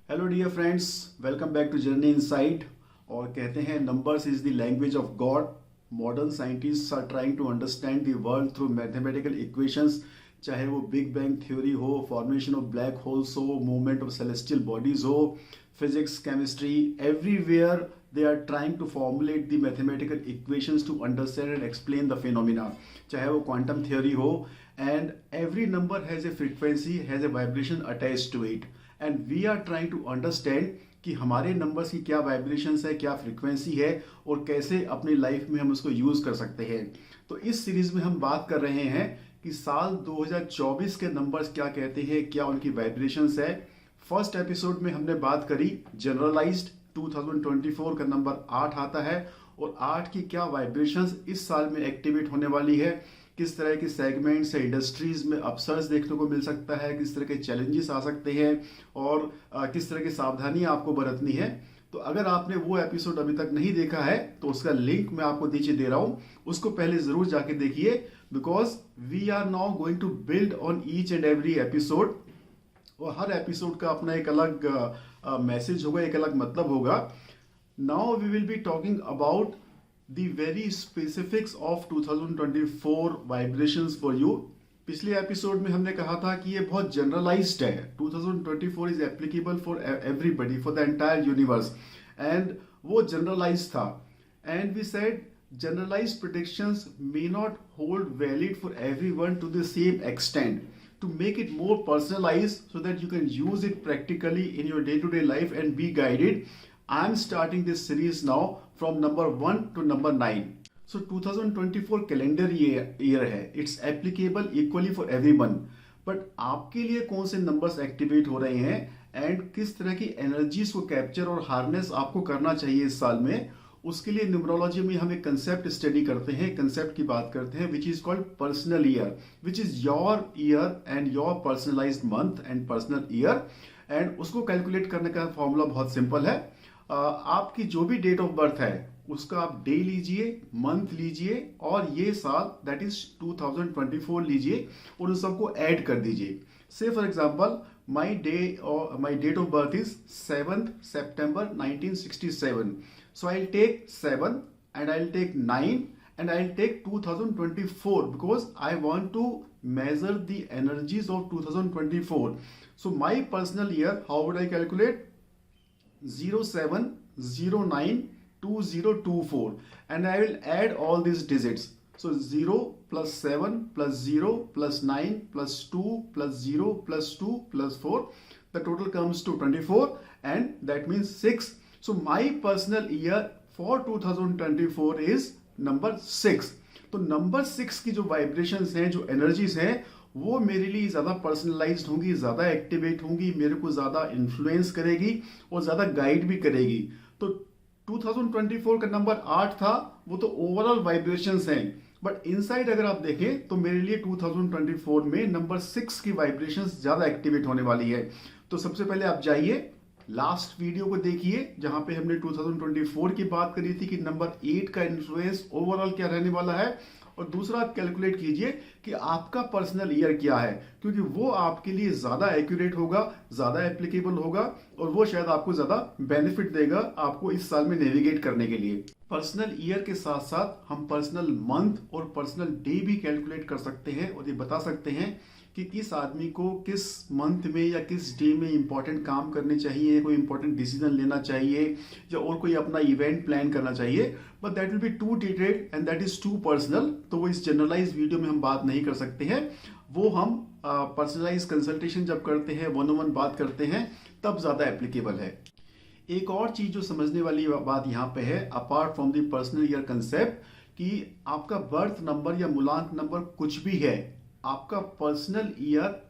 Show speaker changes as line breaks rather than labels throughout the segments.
Hello dear friends, welcome back to Journey Insight. और कहते हैं numbers is the language of God. Modern scientists are trying to understand the world through mathematical equations. चाहे वो big bang theory हो, formation of black holes हो, movement of celestial bodies हो, physics, chemistry, everywhere they are trying to formulate the mathematical equations to understand and explain the phenomena. चाहे वो quantum theory हो, and every number has a frequency, has a vibration attached to it, and we are trying to understand कि हमारे numbers की क्या vibrations है, क्या frequency है और कैसे अपनी लाइफ में हम उसको यूज कर सकते हैं। तो इस सीरीज में हम बात कर रहे हैं कि साल 2024 के नंबर्स क्या कहते हैं, क्या उनकी वाइब्रेशंस है। फर्स्ट एपिसोड में हमने बात करी जनरलाइज्ड 2024 का नंबर 8 आता है और 8 की क्या वाइब्रेशंस इस साल में एक्टिवेट होने वाली है, किस तरह के सेगमेंट्स या इंडस्ट्रीज में अपसर्ज देखने को मिल सकता है, किस तरह के चैलेंजेस आ सकते हैं और किस तरह की सावधानियां आपको बरतनी है। तो अगर आपने वो एपिसोड अभी तक नहीं देखा है तो उसका लिंक मैं आपको नीचे दे रहा हूं, उसको पहले जरूर जाके देखिए, because we are now going to build on each and every episode. और हर एपिसोड का अपना एक अलग मैसेज होगा, एक अलग मतलब होगा। Now we will be talking about the very specifics of 2024 vibrations for you. पिछले एपिसोड में हमने कहा था कि ये बहुत जनरलाइज्ड है। 2024 is applicable for everybody, for the entire universe, and वो जनरलाइज था। And we said generalized predictions may not hold valid for everyone to the same extent. To make it more personalized so that you can use it practically in your day-to-day life and be guided, I am starting this series now from number 1 to number 9. So 2024 calendar year है, it's applicable equally for everyone. But आपके लिए कौन से numbers activate हो रहे हैं and किस तरह की एनर्जीज को कैप्चर और हार्नेस आपको करना चाहिए इस साल में, उसके लिए न्यूमरोलॉजी में हम एक कंसेप्ट स्टडी करते हैं, कंसेप्ट की बात करते हैं, which is called personal year, which is your year and your personalised month and personal year. And उसको कैलकुलेट करने का फॉर्मूला बहुत सिंपल है। आपकी जो भी डेट ऑफ बर्थ है उसका आप डे लीजिए, मंथ लीजिए और ये साल दैट इज 2024 लीजिए और उन सबको ऐड कर दीजिए। से for example my date of birth is 7th September 1967. So I'll take 7 and I'll take 9 and I'll take 2024 because I want to measure the energies of 2024. So my personal year, how would I calculate? 07092024 and I will add all these digits. So 0 plus 7 plus 0 plus 9 plus 2 plus 0 plus 2 plus 4. The total comes to 24 and that means 6. So my personal year for 2024 is number 6. तो number 6 की जो vibrations हैं, जो energies हैं, वो मेरे लिए ज़्यादा पर्सनलाइज्ड होंगी, ज़्यादा एक्टिवेट होंगी, मेरे को ज़्यादा इन्फ्लुएंस करेगी और ज़्यादा गाइड भी करेगी। तो 2024 का नंबर 8 था, वो तो ओवरऑल वाइब्रेशंस हैं, बट इनसाइड अगर आप देखें तो मेरे लिए 2024 में नंबर 6 की वाइब्रेशंस ज्यादा एक्टिवेट होने वाली है। तो सबसे पहले आप जाइए लास्ट वीडियो को देखिए जहां पे हमने 2024 की बात करी थी कि नंबर 8 का इन्फ्लुएंस ओवरऑल क्या रहने वाला है, और दूसरा आप कैलकुलेट कीजिए कि आपका पर्सनल ईयर क्या है, क्योंकि वो आपके लिए ज्यादा एक्यूरेट होगा, ज्यादा एप्लीकेबल होगा और वो शायद आपको ज्यादा बेनिफिट देगा आपको इस साल में नेविगेट करने के लिए। पर्सनल ईयर के साथ साथ हम पर्सनल मंथ और पर्सनल डे भी कैलकुलेट कर सकते हैं और ये बता सकते हैं कि किस आदमी को किस मंथ में या किस डे में इंपॉर्टेंट काम करने चाहिए, कोई इंपॉर्टेंट डिसीजन लेना चाहिए या और कोई अपना इवेंट प्लान करना चाहिए। But that will be too detailed and that is too personal, तो वो इस जनरलाइज वीडियो में हम बात नहीं कर सकते हैं। वो हम पर्सनलाइज कंसल्टेशन जब करते हैं, वन ऑन वन बात करते हैं, तब ज्यादा एप्लीकेबल है। एक और चीज जो समझने वाली बात यहाँ पे है, apart from the personal year concept, कि आपका बर्थ नंबर या मूलांक नंबर कुछ भी है, आपका पर्सनल ईयर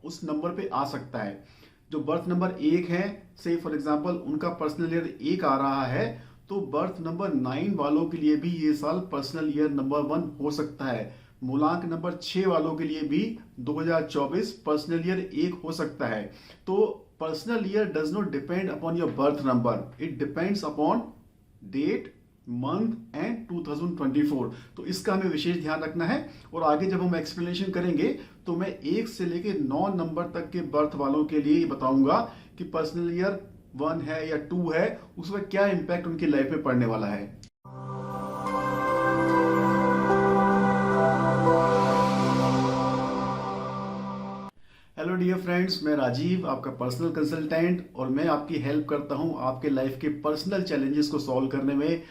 उस नंबर पे आ सकता है। जो बर्थ नंबर 1 है, से फॉर एग्जांपल उनका पर्सनल ईयर 1 आ रहा है, तो बर्थ नंबर 9 वालों के लिए भी ये साल पर्सनल ईयर नंबर 1 हो सकता है। मूलांक नंबर 6 वालों के लिए भी 2024 पर्सनल ईयर 1 हो सकता है। तो personal year does not depend upon your birth number, it depends upon date, month and 2024। तो इसका हमें विशेष ध्यान रखना है और आगे जब हम एक्सप्लेनेशन करेंगे तो मैं 1 से लेके 9 नंबर तक के बर्थ वालों के लिए बताऊंगा कि पर्सनल ईयर 1 है या 2 है, उसमें क्या इम्पैक्ट उनकी लाइफ में पड़ने वाला है। हेलो डियर फ्रेंड्स, मैं राजीव, आपका पर्सनल कंसल्टेंट, और मैं आपकी हेल्प करता हूं आपके लाइफ के पर्सनल चैलेंजेस को सॉल्व करने में।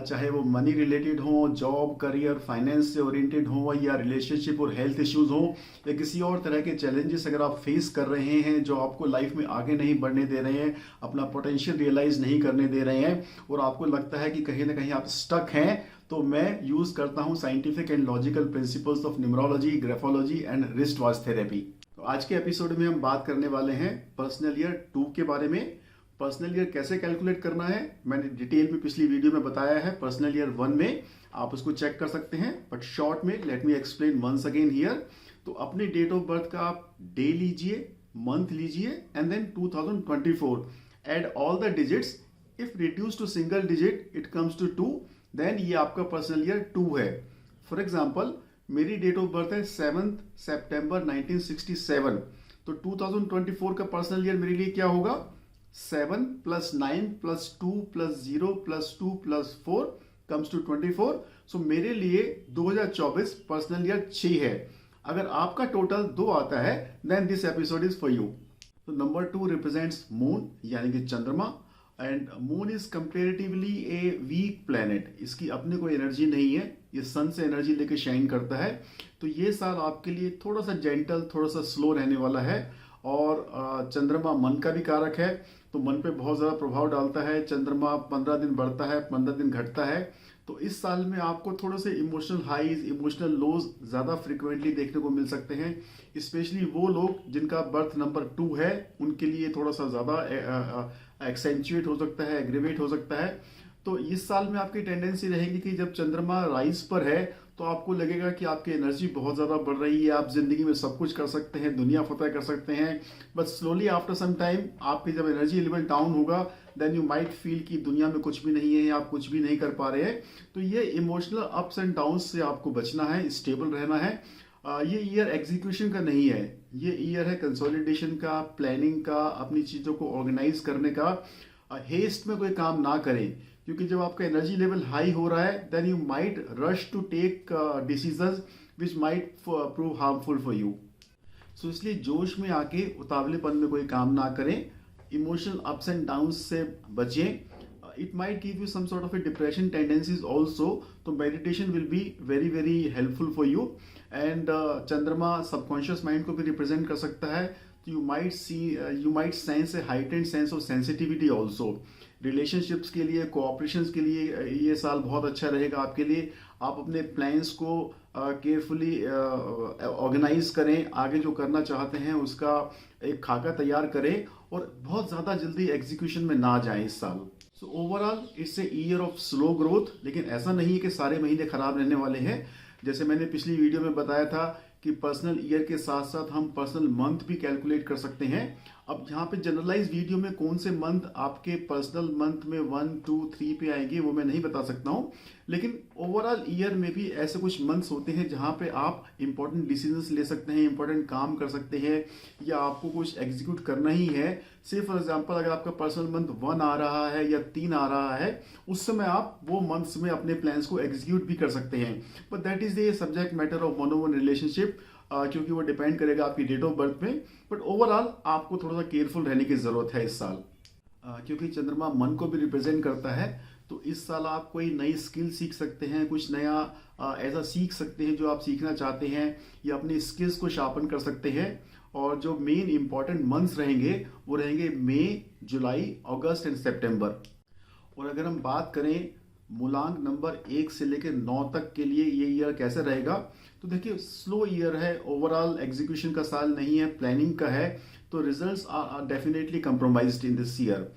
चाहे वो मनी रिलेटेड हो, जॉब, करियर, फाइनेंस से ओरिएंटेड हो, या रिलेशनशिप और हेल्थ इश्यूज हो, या किसी और तरह के चैलेंजेस अगर आप फेस कर रहे हैं जो आपको लाइफ में आगे नहीं बढ़ने दे रहे हैं, अपना पोटेंशियल रियलाइज नहीं करने दे रहे हैं, और आपको लगता है कि कहीं ना कहीं आप स्टक हैं, तो मैं यूज करता हूं scientific and logical principles of numerology, graphology and wrist watch therapy. तो आज के एपिसोड में हम बात करने वाले हैं पर्सनल ईयर 2 के बारे में। पर्सनल ईयर कैसे कैलकुलेट करना है मैंने डिटेल में पिछली वीडियो में बताया है। पर्सनल ईयर 1 में आप उसको चेक कर सकते हैं, बट शॉर्ट में let me explain once again here. तो अपनी डेट ऑफ बर्थ का आप डे लीजिए, मंथ लीजिए, and then 2024, add all the digits. If reduce to single digit it comes to 2, then ये आपका पर्सनल ईयर 2 है। फॉर एग्जाम्पल, मेरी डेट ऑफ बर्थ है 7 सितंबर 1967, तो 2024 का पर्सनल ईयर मेरे लिए क्या होगा? 7 + 9 + 2 + 0 + 2 + 4 कम्स टू 24। सो मेरे लिए 2024 पर्सनल ईयर 6 है। अगर आपका टोटल 2 आता है, then this episode is for you. तो नंबर 2 रिप्रेजेंट्स मून, यानी कि चंद्रमा, and moon is comparatively a weak planet. इसकी अपनी कोई एनर्जी नहीं है, ये सन से एनर्जी लेके शाइन करता है। तो ये साल आपके लिए थोड़ा सा जेंटल, थोड़ा सा स्लो रहने वाला है। और चंद्रमा मन का भी कारक है, तो मन पे बहुत ज़्यादा प्रभाव डालता है। चंद्रमा 15 दिन बढ़ता है, 15 दिन घटता है। तो इस साल में आपको थोड़े से इमोशनल हाईज, इमोशनल लोज ज़्यादा फ्रिक्वेंटली देखने को मिल सकते हैं। स्पेशली वो लोग जिनका बर्थ नंबर 2 है, उनके लिए थोड़ा सा ज़्यादा एक्सेंचुएट हो सकता है, एग्रीवेट हो सकता है। तो इस साल में आपकी टेंडेंसी रहेगी कि जब चंद्रमा राइज पर है, तो आपको लगेगा कि आपकी एनर्जी बहुत ज़्यादा बढ़ रही है, आप जिंदगी में सब कुछ कर सकते हैं, दुनिया फतह कर सकते हैं। But slowly after some time आपकी जब एनर्जी लेवल डाउन होगा, देन यू माइट फील कि दुनिया में कुछ भी नहीं है, आप कुछ भी नहीं कर पा रहे हैं। तो ये इमोशनल अप्स एंड डाउन से आपको बचना है, स्टेबल रहना है। ये ईयर एग्जीक्यूशन का नहीं है, ये ईयर है कंसोलिडेशन का, प्लानिंग का, अपनी चीज़ों को ऑर्गेनाइज करने का। हेस्ट में कोई काम ना करें, क्योंकि जब आपका एनर्जी लेवल हाई हो रहा है, then you might rush to take decisions which might prove harmful for you. So इसलिए जोश में आके उतावलेपन में कोई काम ना करें, इमोशनल अप्स एंड डाउन्स से बचें। It might give you some sort of a depression tendencies also, तो meditation will be very very helpful for you. And चंद्रमा सबकॉन्शियस माइंड को भी रिप्रेजेंट कर सकता है, तो you might sense a heightened sense of sensitivity also. Relationships के लिए, कोऑपरेशंस के लिए ये साल बहुत अच्छा रहेगा आपके लिए। आप अपने प्लान्स को केयरफुली ऑर्गेनाइज करें, आगे जो करना चाहते हैं उसका एक खाका तैयार करें, और बहुत ज़्यादा जल्दी एग्जीक्यूशन में ना जाएं इस साल। So overall it's a year of slow growth, लेकिन ऐसा नहीं है कि सारे महीने खराब रहने वाले हैं। जैसे मैंने पिछली वीडियो में बताया था कि पर्सनल ईयर के साथ साथ हम पर्सनल मंथ भी कैलकुलेट कर सकते हैं। अब यहाँ पे जनरलाइज वीडियो में कौन से मंथ आपके पर्सनल मंथ में 1, 2, 3 पे आएंगे वो मैं नहीं बता सकता हूँ, लेकिन ओवरऑल ईयर में भी ऐसे कुछ मंथ्स होते हैं जहाँ पे आप इंपॉर्टेंट डिसीजंस ले सकते हैं, इंपॉर्टेंट काम कर सकते हैं, या आपको कुछ एग्जीक्यूट करना ही है। से फॉर एग्जांपल, अगर आपका पर्सनल मंथ 1 आ रहा है या 3 आ रहा है, उस समय आप वो मंथ्स में अपने प्लान्स को एग्जीक्यूट भी कर सकते हैं। But that is the subject matter of one on one relationship, क्योंकि वो डिपेंड करेगा आपकी डेट ऑफ बर्थ में। बट ओवरऑल आपको थोड़ा सा केयरफुल रहने की जरूरत है इस साल, क्योंकि चंद्रमा मन को भी रिप्रेजेंट करता है। तो इस साल आप कोई नई स्किल सीख सकते हैं, कुछ नया ऐसा सीख सकते हैं जो आप सीखना चाहते हैं, या अपनी स्किल्स को शार्पन कर सकते हैं। और जो मेन इंपॉर्टेंट मंथ्स रहेंगे वो रहेंगे मई, जुलाई, अगस्त एंड सितंबर। और अगर हम बात करें मूलांक नंबर 1 से लेकर 9 तक के लिए ये ईयर कैसे रहेगा, तो देखिए स्लो ईयर है, ओवरऑल एग्जीक्यूशन का साल नहीं है, प्लानिंग का है। तो results are definitely compromised in this year.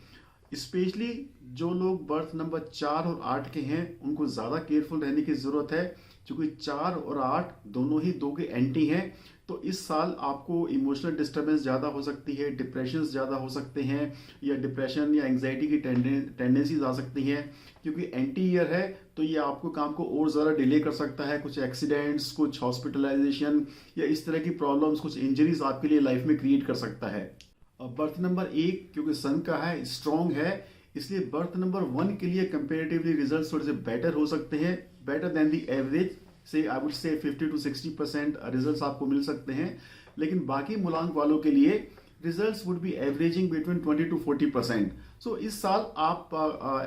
Specially जो लोग बर्थ नंबर 4 और 8 के हैं, उनको ज़्यादा केयरफुल रहने की ज़रूरत है, क्योंकि 4 और 8 दोनों ही 2 के एंटी हैं। तो इस साल आपको इमोशनल डिस्टर्बेंस ज़्यादा हो सकती है, डिप्रेशन ज़्यादा हो सकते हैं, या डिप्रेशन या एंग्जाइटी की टेंडेंसीज आ सकती हैं। क्योंकि एंटी ईयर है, तो ये आपको काम को और ज़्यादा डिले कर सकता है। कुछ एक्सीडेंट्स, कुछ हॉस्पिटलाइजेशन, या इस तरह की प्रॉब्लम्स, कुछ इंजरीज आपके लिए लाइफ में क्रिएट कर सकता है। बर्थ नंबर 1 क्योंकि सन का है, स्ट्रॉन्ग है, इसलिए बर्थ नंबर 1 के लिए कंपेरेटिवली रिजल्ट थोड़े से बेटर हो सकते हैं, बेटर देन द एवरेज से I would say 50 to 60% results आपको मिल सकते हैं। लेकिन बाकी मूलांक वालों के लिए results would be averaging between 20 to 40%। सो इस साल आप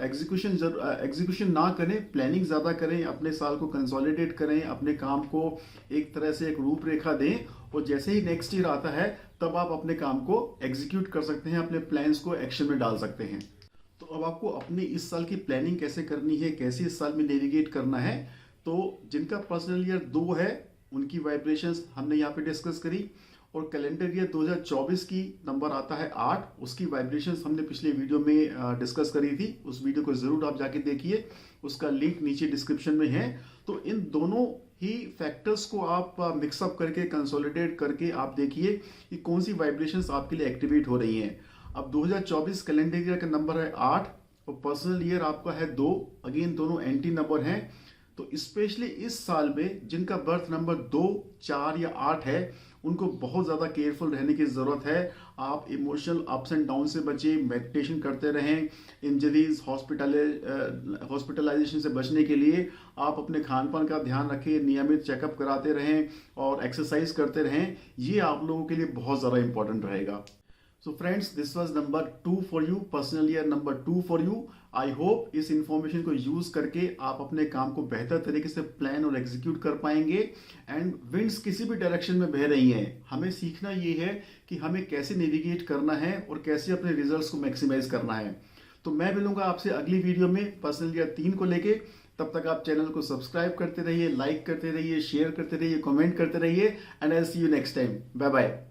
एग्जीक्यूशन ना करें, प्लानिंग ज़्यादा करें, अपने साल को कंसोलिडेट करें, अपने काम को एक तरह से एक रूपरेखा दें, और जैसे ही नेक्स्ट ईयर आता है तब आप अपने काम को एग्जीक्यूट कर सकते हैं, अपने प्लान्स को एक्शन में डाल सकते हैं। तो अब आपको अपनी इस साल की प्लानिंग कैसे करनी है, कैसे इस साल में नेविगेट करना है, तो जिनका पर्सनल ईयर 2 है उनकी वाइब्रेशंस हमने यहाँ पे डिस्कस करी, और कैलेंडर ईयर 2024 की नंबर आता है 8, उसकी वाइब्रेशंस हमने पिछले वीडियो में डिस्कस करी थी। उस वीडियो को जरूर आप जाके देखिए, उसका लिंक नीचे डिस्क्रिप्शन में है। तो इन दोनों ही फैक्टर्स को आप मिक्सअप करके कंसोलिडेट करके आप देखिए कि कौन सी वाइब्रेशंस आपके लिए एक्टिवेट हो रही हैं। अब 2024 कैलेंडर ईयर का नंबर है 8 और पर्सनल ईयर आपका है 2, अगेन दोनों एंटी नंबर हैं। तो स्पेशली इस साल में जिनका बर्थ नंबर 2, 4 या 8 है, उनको बहुत ज़्यादा केयरफुल रहने की ज़रूरत है। आप इमोशनल अप्स एंड डाउन से बचें, मेडिटेशन करते रहें, इंजरीज हॉस्पिटलाइजेशन से बचने के लिए आप अपने खान पान का ध्यान रखें, नियमित चेकअप कराते रहें और एक्सरसाइज करते रहें। ये आप लोगों के लिए बहुत ज़्यादा इंपॉर्टेंट रहेगा। So friends, this was number 2 for you, personal year number 2 for you. I hope इस इंफॉर्मेशन को यूज करके आप अपने काम को बेहतर तरीके से प्लान और एग्जीक्यूट कर पाएंगे। एंड विंड्स किसी भी डायरेक्शन में बह रही हैं, हमें सीखना ये है कि हमें कैसे नेविगेट करना है और कैसे अपने रिजल्ट्स को मैक्सिमाइज करना है। तो मैं मिलूंगा आपसे अगली वीडियो में पर्सनल ईयर 3 को लेके। तब तक आप चैनल को सब्सक्राइब करते रहिए, लाइक करते रहिए, शेयर करते रहिए, कमेंट करते रहिए, and I see you next time. Bye bye.